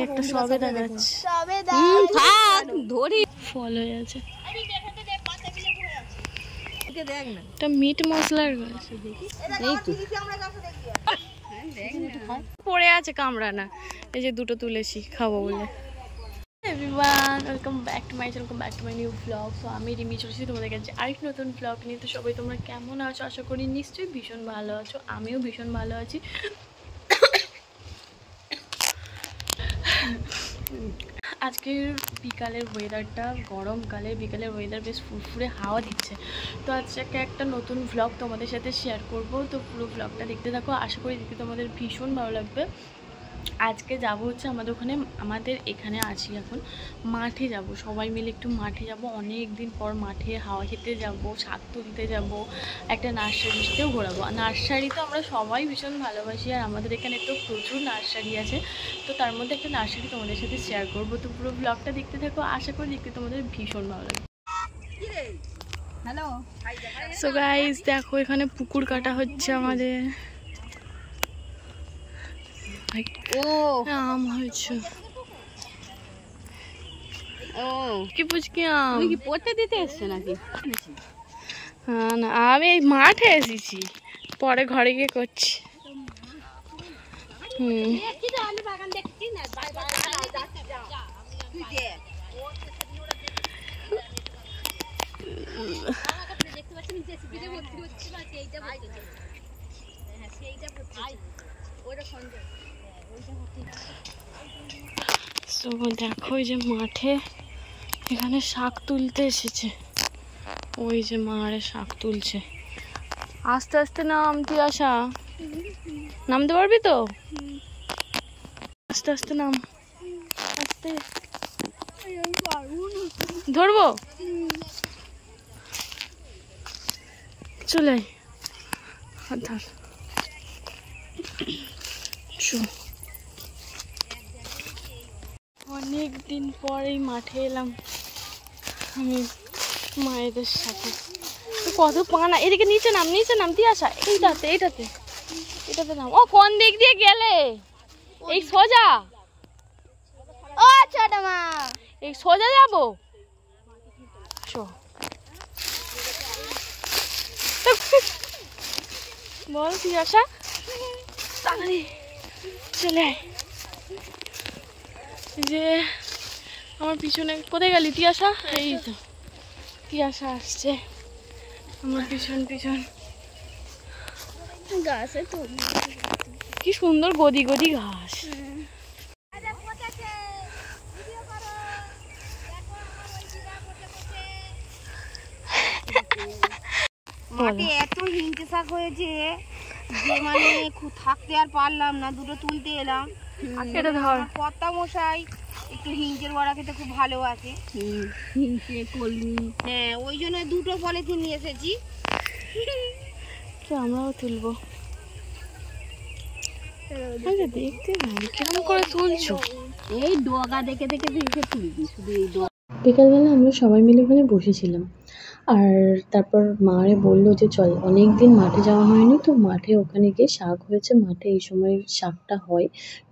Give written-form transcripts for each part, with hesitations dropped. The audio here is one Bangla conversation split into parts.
একটা সবেদা গাছ, ধরি ফল হয়ে আছে। একটা মিট মশলার গাছ পড়ে আছে, কামড়ানা। এই যে দুটো তুলেছি খাবো বলে। Everyone, welcome back to my channel, welcome back to my new blog. So আমি রিমি চলেছি তোমাদের কাছে আরেকটি নতুন ব্লগ নিয়ে। তো সবাই তোমরা কেমন আছো? আশা করি নিশ্চয়ই ভীষণ ভালো আছো, আমিও ভীষণ ভালো আছি। আজকের বিকালের ওয়েদারটা, গরমকালে বিকালের ওয়েদার বেশ ফুরফুরে হাওয়া দিচ্ছে। তো আজকে একটা নতুন ভ্লগ তোমাদের সাথে শেয়ার করব। তো পুরো ভ্লগটা দেখতে থাকো, আশা করি দেখতে তোমাদের ভীষণ ভালো লাগবে। আজকে যাব হচ্ছে আমাদের এখানে আছি এখন, মাঠে যাব, সবাই মিলে একটু মাঠে যাব। অনেক দিন পর মাঠে হাওয়া খেতে যাব, শাক তুলতে যাব, একটা নার্সারিতেও ঘোরাবো। নার্সারি তো আমরা সবাই ভীষণ ভালোবাসি, আর আমাদের এখানে তো প্রচুর নার্সারি আছে। তো তার মধ্যে একটা নার্সারি তোমাদের সাথে শেয়ার করবো। তো পুরো ব্লগটা দেখতে থাকো, আশা করি দেখতে তোমাদের ভীষণ ভালো লাগবে। সো গাইস, দেখো এখানে পুকুর কাটা হচ্ছে আমাদের। আম হয়েছে, কি পুচকি আম কি পড়তে দিতে এসছে নাকি? হ্যাঁ না, আমি এই মাঠে এসেছি, পরে ঘরে গিয়ে করছি। তো দেখো এই যে মাঠে এখানে শাক তুলতে এসেছে, ওই যে মারে শাক তুলছে। আস্তে আস্তে নাম, তুই আসা নামতে পারবি তো? আস্তে আস্তে নাম, আস্তে ধরবো, চলে ধর। অনেক দিন পর এই মাঠে এলাম আমি মায়েদের সাথে। কত পানা, এদিকে নিচে নাম, নিচে নাম, দিয়ে আসা এইটাতে এইটাতে এটাতে নাম। ও কোন দিক দিয়ে গেলে? এই সোজা, ও ছোট মা, এই সোজা যাবো। বল তুই আসা, তাড়াতাড়ি চলে আয়। যে আমার পিছনে কোথায় গেলি তিয়াসা? এই তো তিয়াসা আসছে আমার পিছন পিছন। গাছে তো কি সুন্দর গদি গদি ঘাস। মাঠে এত হিংচে শাক হয়েছে যে মানে থাকতে আর পারলাম না, দুটো তুলতে এলাম। কর্তা মশাই একটু হিংচের বড়া খেতে খুব ভালোবাসে, হিংচে কলমি, হ্যাঁ ওই জন্য দুটো পলিথিন নিয়ে এসেছি। আমরাও তুলবো, দেখতে কেমন করে তুলছো? এই ডগা দেখে দেখে দেখে তুলবি, শুধু এই ডগা। বিকালবেলা আমরা সবাই মিলে ওখানে বসেছিলাম, আর তারপর মারে বললো যে চল, অনেক দিন মাঠে যাওয়া হয়নি, তো মাঠে ওখানে গিয়ে শাক হয়েছে, মাঠে এই সময় শাকটা হয়,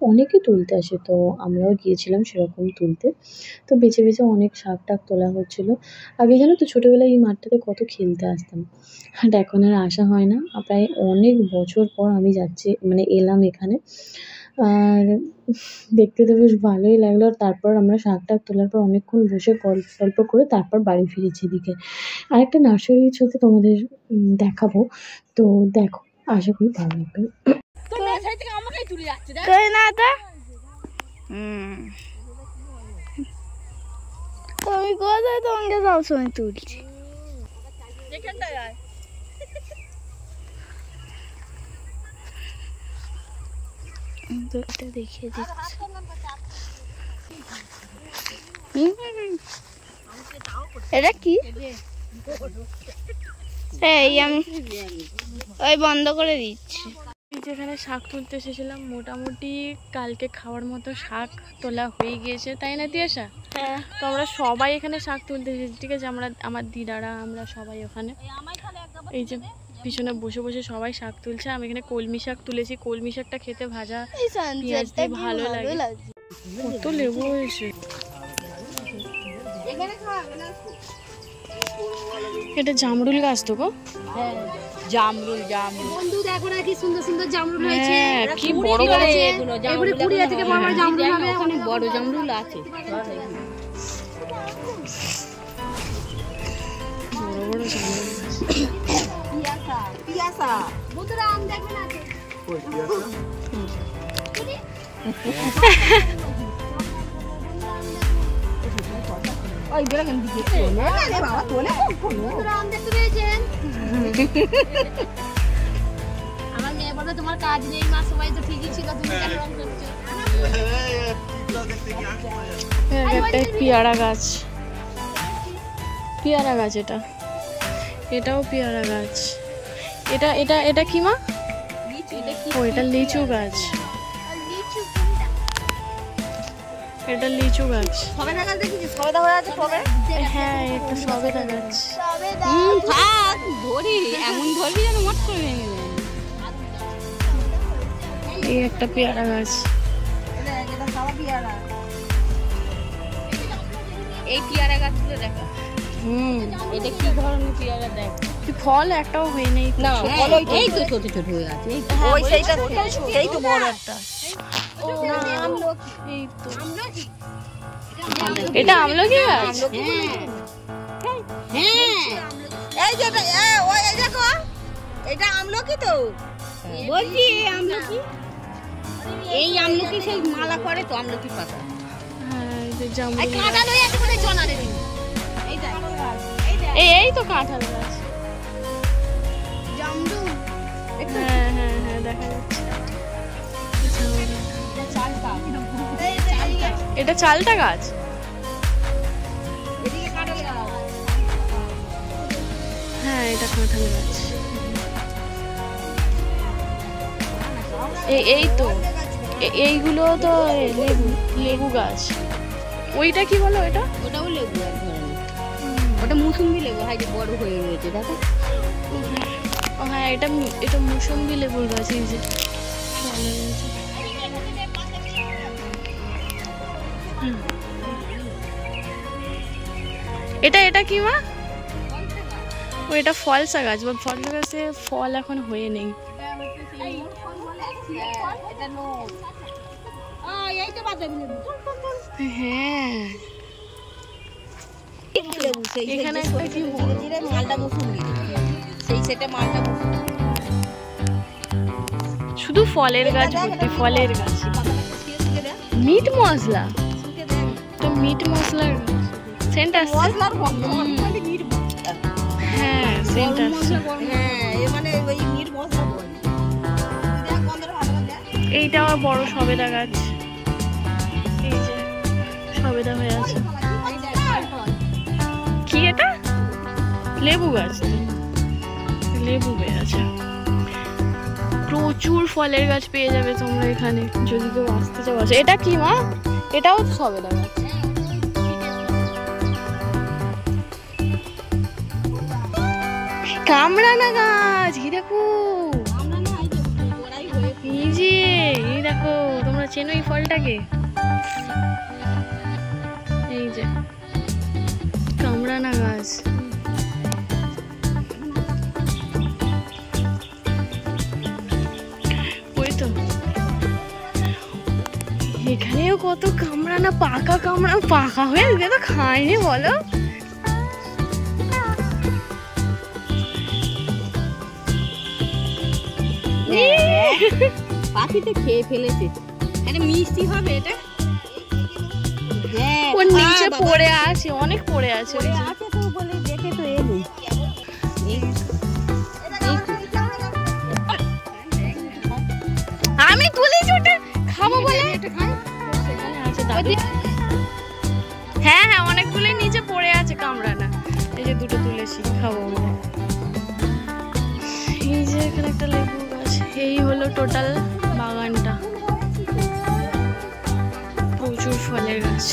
অনেকে তুলতে আসে, তো আমরাও গিয়েছিলাম সেরকম তুলতে। তো বেছে বেছে অনেক শাক টাক তোলা হচ্ছিলো। আগে জানো তো ছোটোবেলায় এই মাঠটাতে কত খেলতে আসতাম, আর এখন আর আসা হয় না। প্রায় অনেক বছর পর আমি যাচ্ছি, মানে এলাম এখানে, আর দেখতে তো বেশ ভালোই লাগলো। আর তারপর আমরা শাক টাক তোলার পর অনেকক্ষণ বসে গল্প করে তারপর বাড়ি ফিরেছি। এদিকে আর একটা নার্সারির সাথে তোমাদের দেখাবো, তো দেখো, আশা করি ভালো লাগবে। আমি কোথায় তোমাকে সবসময় তুলছি, দেখিয়ে দিচ্ছি। এটা কি? এই আমি ওই বন্ধ করে দিচ্ছি। যেখানে শাক তুলতে এসেছিলাম, মোটামুটি কালকে খাওয়ার মতো শাক তোলা হয়ে গিয়েছে, তাই না তিয়াসা? হ্যাঁ। তো আমরা সবাই এখানে শাক তুলতে এসেছি, ঠিক আছে? আমার দিদারা, আমরা সবাই ওখানে এই যে পিছনে বসে বসে সবাই শাক তুলছে। আমি এখানে কলমি শাক তুলেছি, কলমি শাকটা খেতে ভাজা পেঁয়াজ দিয়ে ভালো লাগে। কত লেবু হয়েছে। এটা জামরুল গাছ তো গো? জামরুল জামরুল বন্ধু দেখো না কি সুন্দর সুন্দর জামরুল হয়েছে। কি বড় বড় এগুলো জামরুল কুড়িয়া থেকে বড় বড় জামরুল হবে। ওখানে বড় জামরুল আছে, বড় বড় জামরুল। পিয়াসা পিয়াসা বন্ধুরা আম দেখো না আছে। ওই বেলা কেন দিকে তোলে রে বাবা, তোলে বন্ধুরা আম দেখতে পেয়েছেন? আমার মেয়ে বলে তোমার কাজ নেই মা, সবাই তো ঠিকই ছিল, তুমি কেন রং করছো? একটা পেয়ারা গাছ, পেয়ারা গাছ এটা, এটাও পেয়ারা গাছ। এটা এটা এটা কি মা? ও এটা লিচু গাছ, এটা লিচু গাছ। সবেদা গাছ দেখেছিস? সবেদা হয়ে আছে সবে। হ্যাঁ একটা সবেদা গাছ। থাক ধরি, এমন ধরবি যেন মট করে ভেঙে দেবে। এই একটা পেয়ারা গাছ। এটা সাদা পেয়ারা। এই পেয়ারা গাছগুলো দেখো। এটা কি ধরনের পেয়ারা দেখ? ফল একটাও হয় নাই না, ফল এই তো ছোট ছোট হয়ে আছে। ওই সেইটা সেই তো বড় একটা। এই তো এটা আমলকি গাছ। হ্যাঁ এই যে ওই দেখো, এটা আমলকি তো বলছি। আমলকি, এই আমলকি সেই মালা করে তো আমলকি পাতা। হ্যাঁ এই যে জামরুল। এই কাঁঠাল হয়ে আছে বলে জনা রে। এই তো কাঁঠাল গাছ। জামরুল হ্যাঁ হ্যাঁ হ্যাঁ দেখা যাচ্ছে। এটা চালটা গাছ। এদিকে কাঁঠাল গাছ। হ্যাঁ এটা কাঁঠাল গাছ। এই তো এইগুলো তো লেবু, লেবু গাছ। ওইটা কি বলো? এটা ওটাও লেবু এক ধরনের। ওটা মুসুম্বি লেবু, হয় যে বড় হয়ে রয়েছে দেখো। ও হ্যাঁ এটা এটা মুসুম্বি লেবুর গাছ। এই যে এটা এটা কি মা? ও এটা ফলসা গাছ। ফলসা গাছে ফল এখন হয়ে নেই। হ্যাঁ এখানে একটা কি মালটা মুসুম্বি, সেই সেটা মালটা মুসুম্বি। শুধু ফলের গাছ ভর্তি, ফলের গাছ। মিট মশলা, তো মিট মশলার সেন্ট আসছে। হ্যাঁ সেন্ট আসছে। এইটা আবার বড় সবেদা গাছ। এই যে সবেদা হয়ে আছে। কি এটা? লেবু গাছ, লেবু হয়ে আছে। প্রচুর ফলের গাছ পেয়ে যাবে তোমরা এখানে যদি কেউ আসতে চাও। এটা কি মা? এটাও তো সবেদা গাছ। কামরানা গাছ। এই দেখো, এই যে এই দেখো, তোমরা চেনো এই ফলটাকে? এই যে কামরানা গাছ। ওই তো এখানেও কত কামরানা, পাকা কামরানা। পাকা হয়ে তো খায়নি বলো? পাখিতে খেয়ে ফেলেছে। এটা মিষ্টি হবে এটা। হ্যাঁ ওর নিচে পড়ে আছে, অনেক পড়ে আছে। আছে তো বলে দেখে তো এলো। আমি তুলেছি ওটা খাবো বলে। হ্যাঁ হ্যাঁ অনেকগুলোই নিচে পড়ে আছে কামরানা। এই যে দুটো তুলেছি, খাবো বলে। এই যে এখানে একটা লেবু গাছ। এই হলো টোটাল বাগানটা, প্রচুর ফলের গাছ।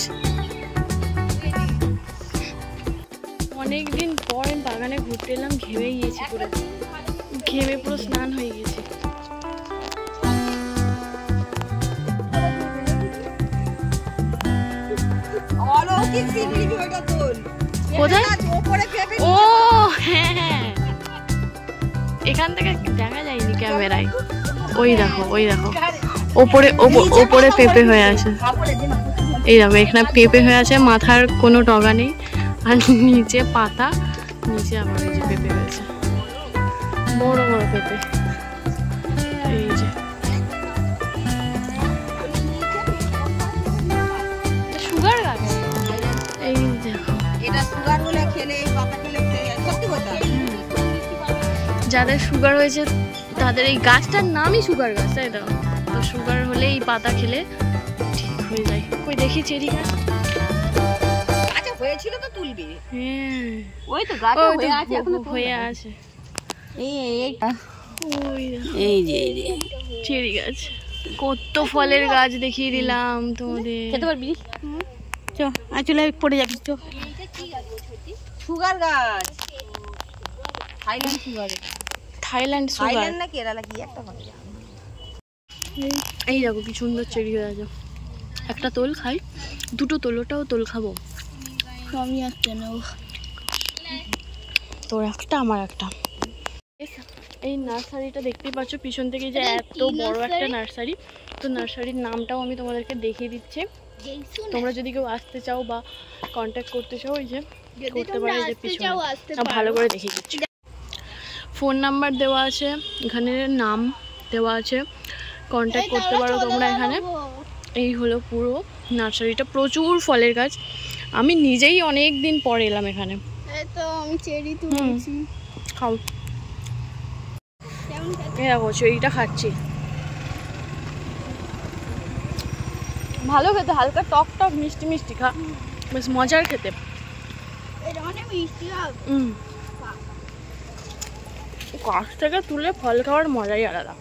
অনেকদিন পর বাগানে ঘুরতে এলাম, ঘেমে গিয়েছি পুরো, ঘেমে পুরো স্নান হয়ে গেছে। অলৌকিক শিবলিঙ্গ ওটা তোল। কোথায়? ওপরে পেঁপে। ও হ্যাঁ হ্যাঁ, এখান থেকে দেখা যায়নি ক্যামেরায়। ওই দেখো ওপরে ওপরে পেঁপে হয়ে আছে। এই দেখো এখানে পেঁপে হয়ে আছে, মাথার কোনো ডগা নেই, আর নিচে পাতা, নিচে আবার এই যে পেঁপে হয়েছে, বড় বড় পেঁপে। এই যে সুগার গাছ, এই দেখো এটা সুগার হলে খেলে এই পাতা খেলে সত্যি কথা। যাদের সুগার হয়েছে তাদের এই গাছটার নামই সুগার গাছ, তাই তো? তো সুগার হলে এই পাতা খেলে ঠিক হয়ে যায়। কই দেখি চেরি গাছ। আচ্ছা হয়েছিল তো তুলবি। হ্যাঁ ওই তো গাছ হয়ে আছে, এখনো হয়ে আছে। এই যে চেরি গাছ, কত ফলের গাছ দেখিয়ে দিলাম তোমাদের। খেতে পারবি? চ চলে পড়ে যাবি। চ সুগার গাছ, Thailand sugar. Thailand sugar Thailand না কেরালা কি একটা হবে। এই দেখো কি সুন্দর চেরি হয়ে আছে। একটা তোল খাই, দুটো তোল, ওটাও তোল খাবো। আমি একটা নেব, তোর একটা আমার একটা। এই নার্সারিটা দেখতেই পাচ্ছ পিছন থেকে, যে এত বড় একটা নার্সারি। তো নার্সারির নামটাও আমি তোমাদেরকে দেখিয়ে দিচ্ছি। তোমরা যদি কেউ আসতে চাও বা কন্ট্যাক্ট করতে চাও, এই যে করতে পারো, এই যে পিছনে ভালো করে দেখিয়ে দিচ্ছি। ফোন নাম্বার দেওয়া আছে, এখানে নাম দেওয়া আছে, কন্ট্যাক্ট করতে পারো তোমরা এখানে। এই হলো পুরো নার্সারিটা, প্রচুর ফলের গাছ। আমি নিজেই অনেক দিন পর এলাম এখানে। তো আমি চেরি তুলেছি, খাও। এই দেখো চেরিটা খাচ্ছি, ভালো খেতে, হালকা টক টক মিষ্টি মিষ্টি, খা, বেশ মজার খেতে। গাছ থেকে তুলে ফল খাওয়ার মজাই আলাদা।